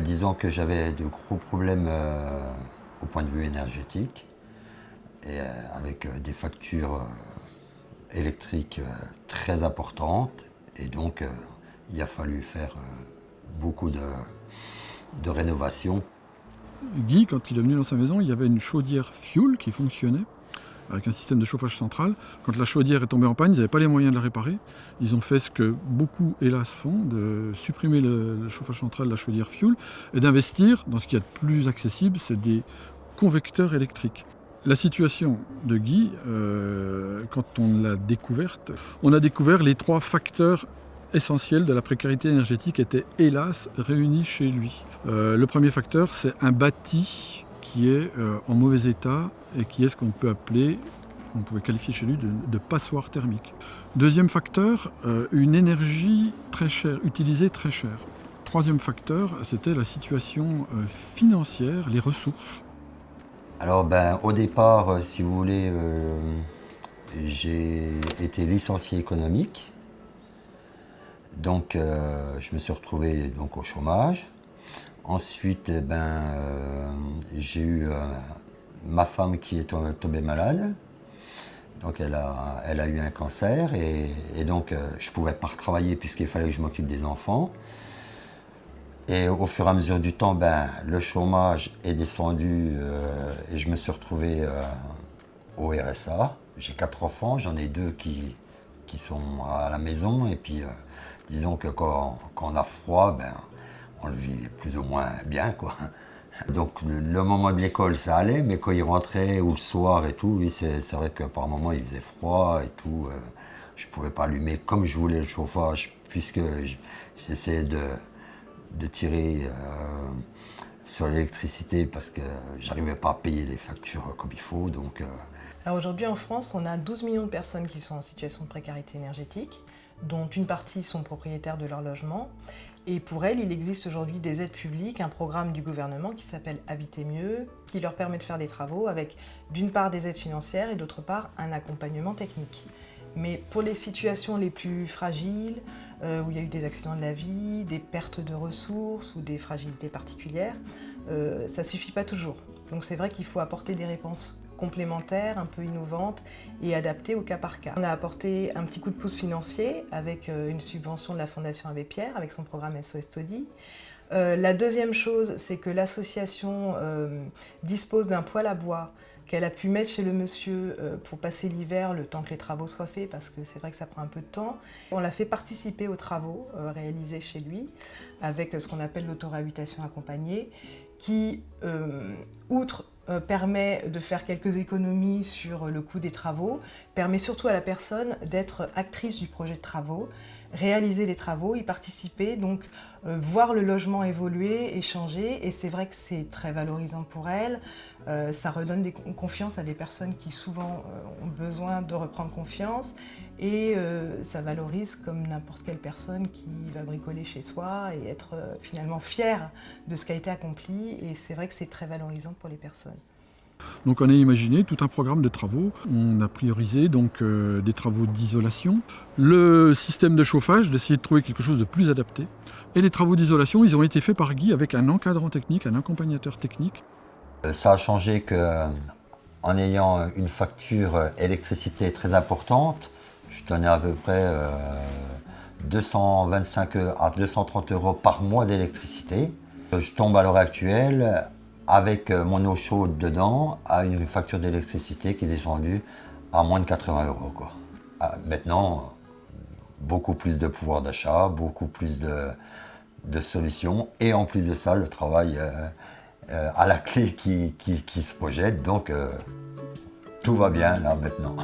Disons que j'avais de gros problèmes au point de vue énergétique et avec des factures électriques très importantes et donc il a fallu faire beaucoup de rénovation. Guy, quand il est venu dans sa maison, il y avait une chaudière fuel qui fonctionnait avec un système de chauffage central. Quand la chaudière est tombée en panne, ils n'avaient pas les moyens de la réparer. Ils ont fait ce que beaucoup, hélas, font, de supprimer le chauffage central de la chaudière fuel et d'investir dans ce qu'il y a de plus accessible, c'est des convecteurs électriques. La situation de Guy, quand on l'a découverte, on a découvert les 3 facteurs essentiels de la précarité énergétique étaient hélas réunis chez lui. Le premier facteur, c'est un bâti qui est en mauvais état et qui est ce qu'on peut appeler, on pouvait qualifier chez lui de passoire thermique. Deuxième facteur, une énergie très chère, utilisée très cher. Troisième facteur, c'était la situation financière, les ressources. Alors au départ, si vous voulez, j'ai été licencié économique. Donc je me suis retrouvé donc, au chômage. Ensuite, j'ai eu ma femme qui est tombée malade. Donc elle a eu un cancer et donc je ne pouvais pas retravailler puisqu'il fallait que je m'occupe des enfants. Et au fur et à mesure du temps, le chômage est descendu et je me suis retrouvé au RSA. J'ai 4 enfants, j'en ai 2 qui sont à la maison et puis disons que quand on a froid, on le vit plus ou moins bien, quoi. Donc le moment de l'école ça allait, mais quand il rentrait ou le soir et tout, oui, c'est vrai que par moments il faisait froid et tout. Je ne pouvais pas allumer comme je voulais le chauffage puisque j'essayais de tirer sur l'électricité parce que j'arrivais pas à payer les factures comme il faut. Donc, Alors aujourd'hui en France, on a 12 millions de personnes qui sont en situation de précarité énergétique, dont une partie sont propriétaires de leur logement. Et pour elles, il existe aujourd'hui des aides publiques, un programme du gouvernement qui s'appelle Habiter mieux, qui leur permet de faire des travaux avec d'une part des aides financières et d'autre part un accompagnement technique. Mais pour les situations les plus fragiles, où il y a eu des accidents de la vie, des pertes de ressources ou des fragilités particulières, ça ne suffit pas toujours. Donc c'est vrai qu'il faut apporter des réponses complémentaires, un peu innovantes et adaptées au cas par cas. On a apporté un petit coup de pouce financier avec une subvention de la Fondation Abbé Pierre avec son programme SOS Taudis. La deuxième chose, c'est que l'association dispose d'un poêle à bois qu'elle a pu mettre chez le monsieur pour passer l'hiver, le temps que les travaux soient faits, parce que c'est vrai que ça prend un peu de temps. On l'a fait participer aux travaux réalisés chez lui, avec ce qu'on appelle l'autoréhabilitation accompagnée, qui, outre permet de faire quelques économies sur le coût des travaux, permet surtout à la personne d'être actrice du projet de travaux, réaliser les travaux, y participer, donc voir le logement évoluer et changer. Et c'est vrai que c'est très valorisant pour elle. Ça redonne confiance à des personnes qui souvent ont besoin de reprendre confiance. Et ça valorise comme n'importe quelle personne qui va bricoler chez soi et être finalement fière de ce qui a été accompli. Et c'est vrai que c'est très valorisant pour les personnes. Donc on a imaginé tout un programme de travaux. On a priorisé donc des travaux d'isolation, le système de chauffage, d'essayer de trouver quelque chose de plus adapté. Et les travaux d'isolation, ils ont été faits par Guy avec un encadrant technique, un accompagnateur technique. Ça a changé qu'en ayant une facture électricité très importante, je donnais à peu près 225 à 230 € par mois d'électricité. Je tombe à l'heure actuelle avec mon eau chaude dedans à une facture d'électricité qui est descendue à moins de 80 €, quoi. Maintenant, beaucoup plus de pouvoir d'achat, beaucoup plus de solutions et en plus de ça, le travail à la clé qui se projette. Donc tout va bien là maintenant.